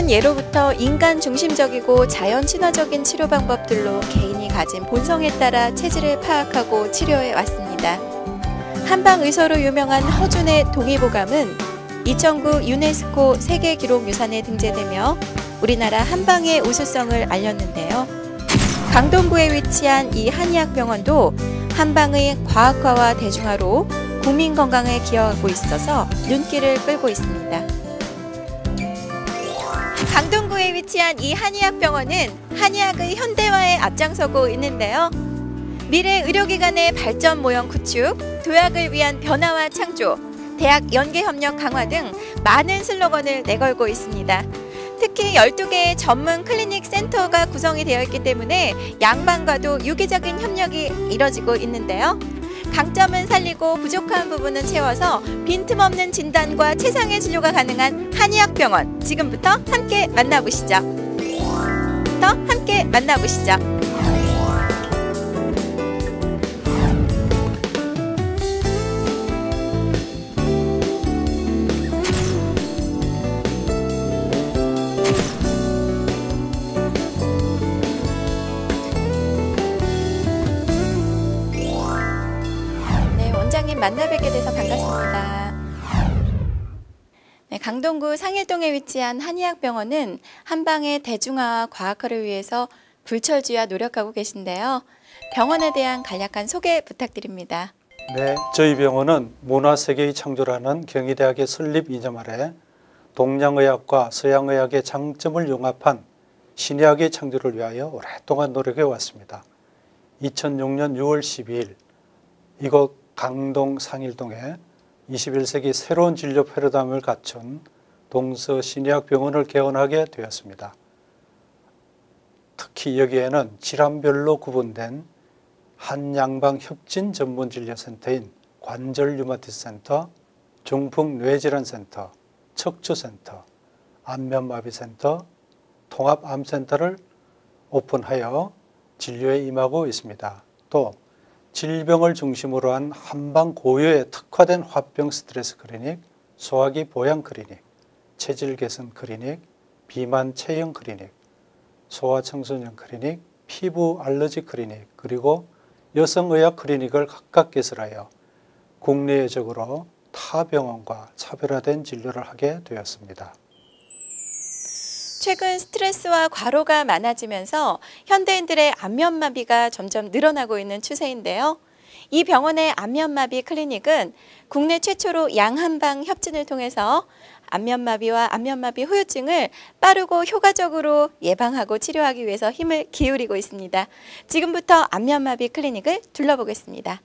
먼 예로부터 인간 중심적이고 자연 친화적인 치료 방법들로 개인이 가진 본성에 따라 체질을 파악하고 치료해 왔습니다. 한방 의서로 유명한 허준의 동의보감은 2009 유네스코 세계기록유산에 등재되며 우리나라 한방의 우수성을 알렸는데요. 강동구에 위치한 이 한의학병원도 한방의 과학화와 대중화로 국민 건강에 기여하고 있어서 눈길을 끌고 있습니다. 강동구에 위치한 이 한의학병원은 한의학의 현대화에 앞장서고 있는데요. 미래 의료기관의 발전 모형 구축, 도약을 위한 변화와 창조, 대학 연계협력 강화 등 많은 슬로건을 내걸고 있습니다. 특히 12개의 전문 클리닉 센터가 구성이 되어 있기 때문에 양방과도 유기적인 협력이 이뤄지고 있는데요. 강점은 살리고 부족한 부분은 채워서 빈틈없는 진단과 최상의 진료가 가능한 한의학병원, 지금부터 함께 만나보시죠. 원장님 만나 뵙게 돼서 반갑습니다. 네, 강동구 상일동에 위치한 한의학병원은 한방의 대중화와 과학화를 위해서 불철주야 노력하고 계신데요. 병원에 대한 간략한 소개 부탁드립니다. 네, 저희 병원은 문화세계의 창조라는 경희대학의 설립 이념 아래 동양의학과 서양의학의 장점을 융합한 신의학의 창조를 위하여 오랫동안 노력해 왔습니다. 2006년 6월 12일 이곳 강동 상일동에 21세기 새로운 진료 패러다임을 갖춘 동서신의학병원을 개원하게 되었습니다. 특히 여기에는 질환별로 구분된 한양방 협진 전문 진료센터인 관절 류마티스 센터, 중풍 뇌질환센터, 척추센터, 안면마비센터, 통합암센터를 오픈하여 진료에 임하고 있습니다. 또 질병을 중심으로 한 한방 고요에 특화된 화병 스트레스 클리닉, 소화기 보양 클리닉, 체질 개선 클리닉, 비만 체형 클리닉, 소아청소년 클리닉, 피부 알러지 클리닉, 그리고 여성의학 클리닉을 각각 개설하여 국내외적으로 타 병원과 차별화된 진료를 하게 되었습니다. 최근 스트레스와 과로가 많아지면서 현대인들의 안면마비가 점점 늘어나고 있는 추세인데요. 이 병원의 안면마비 클리닉은 국내 최초로 양한방 협진을 통해서 안면마비와 안면마비 후유증을 빠르고 효과적으로 예방하고 치료하기 위해서 힘을 기울이고 있습니다. 지금부터 안면마비 클리닉을 둘러보겠습니다.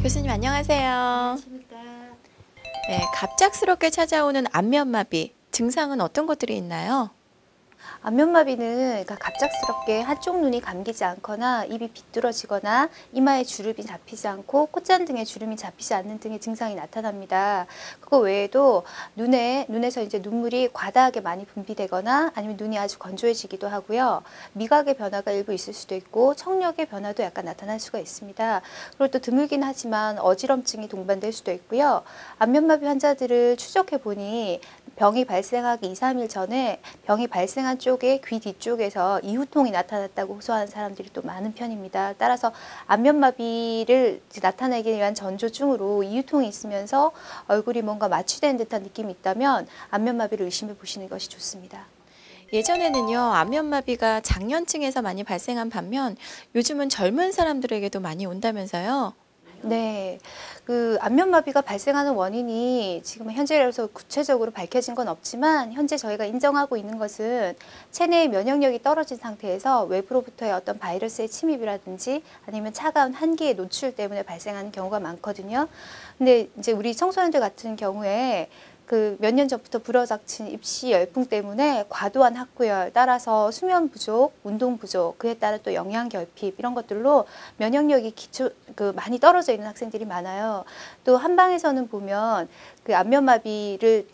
교수님 안녕하세요. 안녕하십니까. 네, 갑작스럽게 찾아오는 안면마비, 증상은 어떤 것들이 있나요? 안면마비는 그러니까 갑작스럽게 한쪽 눈이 감기지 않거나 입이 비뚤어지거나 이마에 주름이 잡히지 않고 콧잔 등에 주름이 잡히지 않는 등의 증상이 나타납니다. 그거 외에도 눈에서 이제 눈물이 과다하게 많이 분비되거나 아니면 눈이 아주 건조해지기도 하고요. 미각의 변화가 일부 있을 수도 있고 청력의 변화도 약간 나타날 수가 있습니다. 그리고 또 드물긴 하지만 어지럼증이 동반될 수도 있고요. 안면마비 환자들을 추적해 보니 병이 발생하기 2, 3일 전에 병이 발생한 쪽에 귀 뒤쪽에서 이후통이 나타났다고 호소하는 사람들이 또 많은 편입니다. 따라서 안면마비를 나타내기 위한 전조증으로 이후통이 있으면서 얼굴이 뭔가 마취된 듯한 느낌이 있다면 안면마비를 의심해 보시는 것이 좋습니다. 예전에는요, 안면마비가 장년층에서 많이 발생한 반면 요즘은 젊은 사람들에게도 많이 온다면서요? 네, 그 안면마비가 발생하는 원인이 지금 현재로서 구체적으로 밝혀진 건 없지만 현재 저희가 인정하고 있는 것은 체내의 면역력이 떨어진 상태에서 외부로부터의 어떤 바이러스의 침입이라든지 아니면 차가운 한기의 노출 때문에 발생하는 경우가 많거든요. 근데 이제 우리 청소년들 같은 경우에 그 몇 년 전부터 불어닥친 입시 열풍 때문에 과도한 학구열, 따라서 수면 부족, 운동 부족, 그에 따라 또 영양 결핍 이런 것들로 면역력이 많이 떨어져 있는 학생들이 많아요. 또 한방에서는 보면 그 안면마비를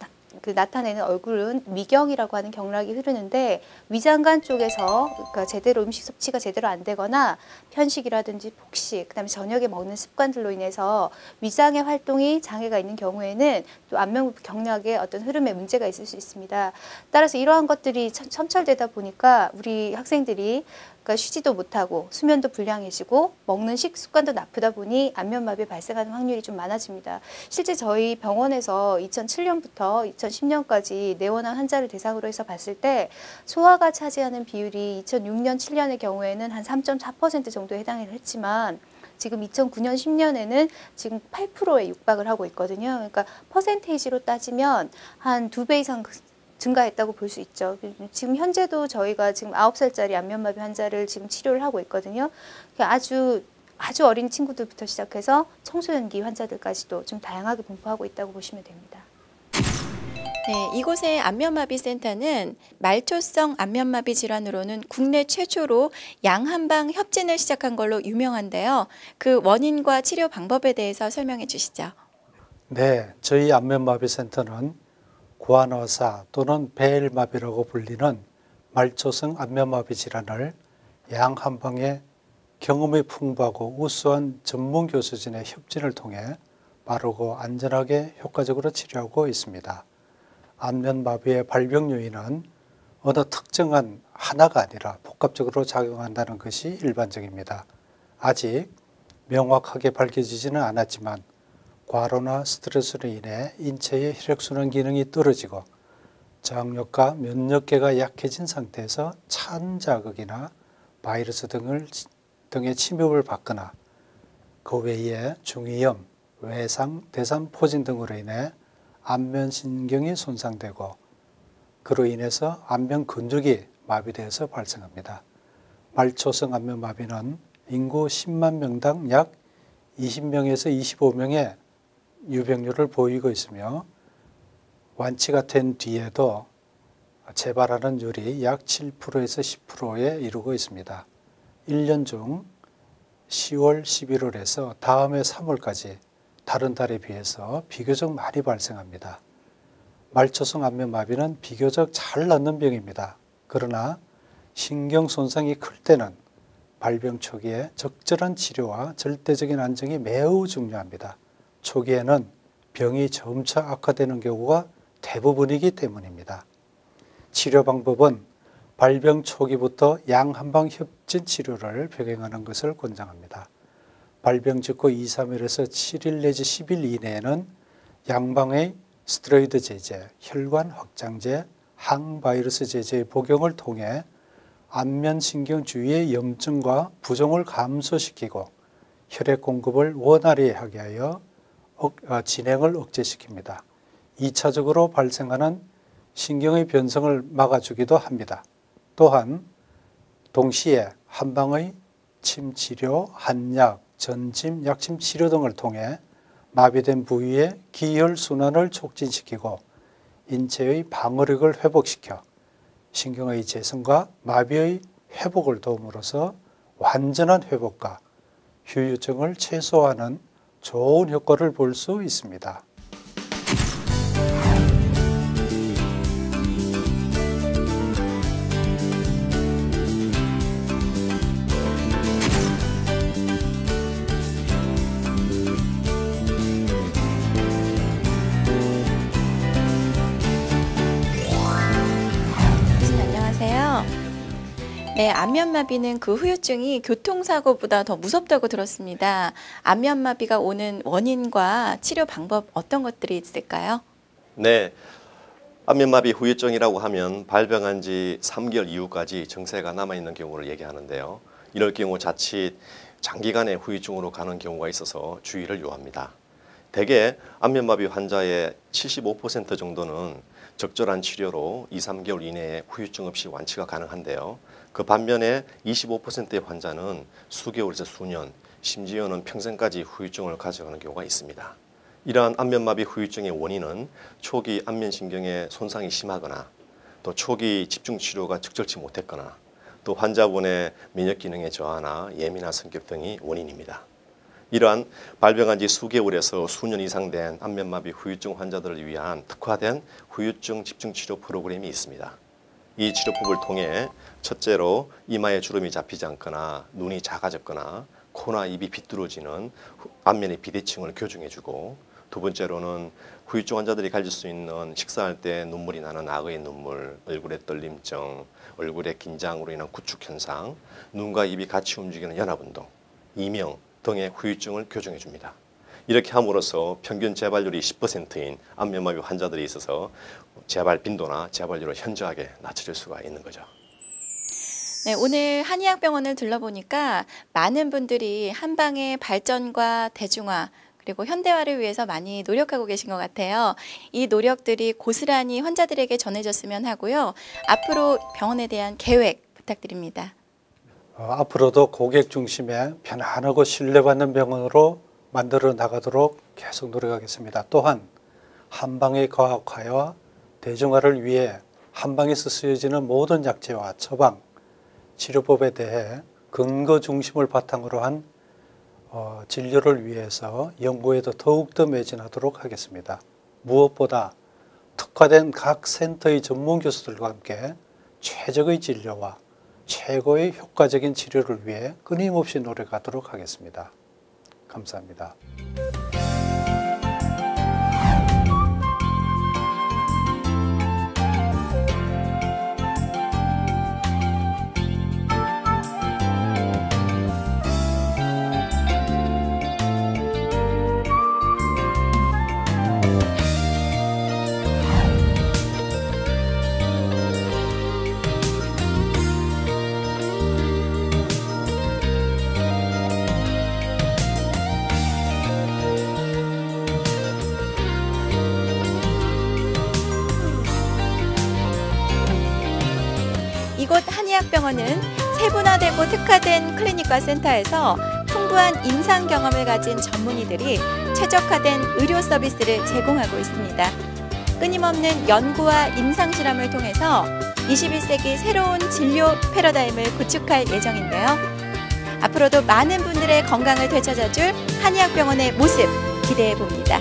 나타내는 얼굴은 위경이라고 하는 경락이 흐르는데 위장관 쪽에서 그러니까 제대로 음식 섭취가 제대로 안 되거나 편식이라든지 폭식, 그다음에 저녁에 먹는 습관들로 인해서 위장의 활동이 장애가 있는 경우에는 또 안면 경락의 어떤 흐름에 문제가 있을 수 있습니다. 따라서 이러한 것들이 첨철되다 보니까 우리 학생들이 그러니까 쉬지도 못하고 수면도 불량해지고 먹는 식습관도 나쁘다 보니 안면마비 발생하는 확률이 좀 많아집니다. 실제 저희 병원에서 2007년부터 2010년까지 내원한 환자를 대상으로 해서 봤을 때 소아가 차지하는 비율이 2006년, 7년의 경우에는 한 3.4% 정도에 해당을 했지만 지금 2009년, 10년에는 지금 8%에 육박을 하고 있거든요. 그러니까 퍼센테이지로 따지면 한 2배 이상 증가했다고 볼 수 있죠. 지금 현재도 저희가 지금 9살짜리 안면마비 환자를 지금 치료를 하고 있거든요. 아주 어린 친구들부터 시작해서 청소년기 환자들까지도 좀 다양하게 분포하고 있다고 보시면 됩니다. 네, 이곳의 안면마비 센터는 말초성 안면마비 질환으로는 국내 최초로 양한방 협진을 시작한 걸로 유명한데요. 그 원인과 치료 방법에 대해서 설명해 주시죠. 네, 저희 안면마비 센터는 구안어사 또는 베일마비라고 불리는 말초성 안면마비 질환을 양한방의 경험이 풍부하고 우수한 전문 교수진의 협진을 통해 빠르고 안전하게 효과적으로 치료하고 있습니다. 안면마비의 발병 요인은 어느 특정한 하나가 아니라 복합적으로 작용한다는 것이 일반적입니다. 아직 명확하게 밝혀지지는 않았지만 과로나 스트레스로 인해 인체의 혈액순환 기능이 떨어지고 저항력과 면역계가 약해진 상태에서 찬자극이나 바이러스 등의 침입을 받거나 그 외에 중이염, 외상, 대상포진 등으로 인해 안면신경이 손상되고 그로 인해서 안면 근육이 마비되어서 발생합니다. 말초성 안면마비는 인구 10만 명당 약 20명에서 25명의 유병률을 보이고 있으며 완치가 된 뒤에도 재발하는 율이 약 7%에서 10%에 이르고 있습니다. 1년 중 10월, 11월에서 다음해 3월까지 다른 달에 비해서 비교적 많이 발생합니다. 말초성 안면마비는 비교적 잘 낫는 병입니다. 그러나 신경 손상이 클 때는 발병 초기에 적절한 치료와 절대적인 안정이 매우 중요합니다. 초기에는 병이 점차 악화되는 경우가 대부분이기 때문입니다. 치료 방법은 발병 초기부터 양한방 협진 치료를 병행하는 것을 권장합니다. 발병 직후 2, 3일에서 7일 내지 10일 이내에는 양방의 스테로이드 제제, 혈관 확장제, 항바이러스 제제의 복용을 통해 안면신경 주위의 염증과 부종을 감소시키고 혈액 공급을 원활히 하게 하여 진행을 억제시킵니다. 2차적으로 발생하는 신경의 변성을 막아주기도 합니다. 또한 동시에 한방의 침치료, 한약, 전침, 약침 치료 등을 통해 마비된 부위의 기혈순환을 촉진시키고 인체의 방어력을 회복시켜 신경의 재생과 마비의 회복을 도움으로써 완전한 회복과 후유증을 최소화하는 좋은 효과를 볼 수 있습니다. 네, 안면마비는 그 후유증이 교통사고보다 더 무섭다고 들었습니다. 안면마비가 오는 원인과 치료 방법 어떤 것들이 있을까요? 네, 안면마비 후유증이라고 하면 발병한 지 3개월 이후까지 증세가 남아있는 경우를 얘기하는데요. 이럴 경우 자칫 장기간의 후유증으로 가는 경우가 있어서 주의를 요합니다. 대개 안면마비 환자의 75% 정도는 적절한 치료로 2, 3개월 이내에 후유증 없이 완치가 가능한데요. 그 반면에 25%의 환자는 수개월에서 수년, 심지어는 평생까지 후유증을 가져가는 경우가 있습니다. 이러한 안면마비 후유증의 원인은 초기 안면신경의 손상이 심하거나 또 초기 집중치료가 적절치 못했거나 또 환자분의 면역기능의 저하나 예민한 성격 등이 원인입니다. 이러한 발병한 지 수개월에서 수년 이상 된 안면마비 후유증 환자들을 위한 특화된 후유증 집중치료 프로그램이 있습니다. 이 치료법을 통해 첫째로 이마에 주름이 잡히지 않거나 눈이 작아졌거나 코나 입이 비뚤어지는 안면의 비대칭을 교정해주고, 두 번째로는 후유증 환자들이 가질 수 있는 식사할 때 눈물이 나는 악의 눈물, 얼굴의 떨림증, 얼굴의 긴장으로 인한 구축 현상, 눈과 입이 같이 움직이는 연합운동, 이명 등의 후유증을 교정해 줍니다. 이렇게 함으로써 평균 재발률이 10%인 안면마비 환자들이 있어서 재발 빈도나 재발률을 현저하게 낮춰줄 수가 있는 거죠. 네, 오늘 한의학병원을 둘러보니까 많은 분들이 한방의 발전과 대중화 그리고 현대화를 위해서 많이 노력하고 계신 것 같아요. 이 노력들이 고스란히 환자들에게 전해졌으면 하고요. 앞으로 병원에 대한 계획 부탁드립니다. 앞으로도 고객 중심의 편안하고 신뢰받는 병원으로 만들어 나가도록 계속 노력하겠습니다. 또한 한방의 과학화와 대중화를 위해 한방에서 쓰여지는 모든 약제와 처방, 치료법에 대해 근거 중심을 바탕으로 한 진료를 위해서 연구에도 더욱더 매진하도록 하겠습니다. 무엇보다 특화된 각 센터의 전문 교수들과 함께 최적의 진료와 최고의 효과적인 치료를 위해 끊임없이 노력하도록 하겠습니다. 감사합니다. 이곳 한의학병원은 세분화되고 특화된 클리닉과 센터에서 풍부한 임상 경험을 가진 전문의들이 최적화된 의료 서비스를 제공하고 있습니다. 끊임없는 연구와 임상 실험을 통해서 21세기 새로운 진료 패러다임을 구축할 예정인데요. 앞으로도 많은 분들의 건강을 되찾아줄 한의학병원의 모습 기대해 봅니다.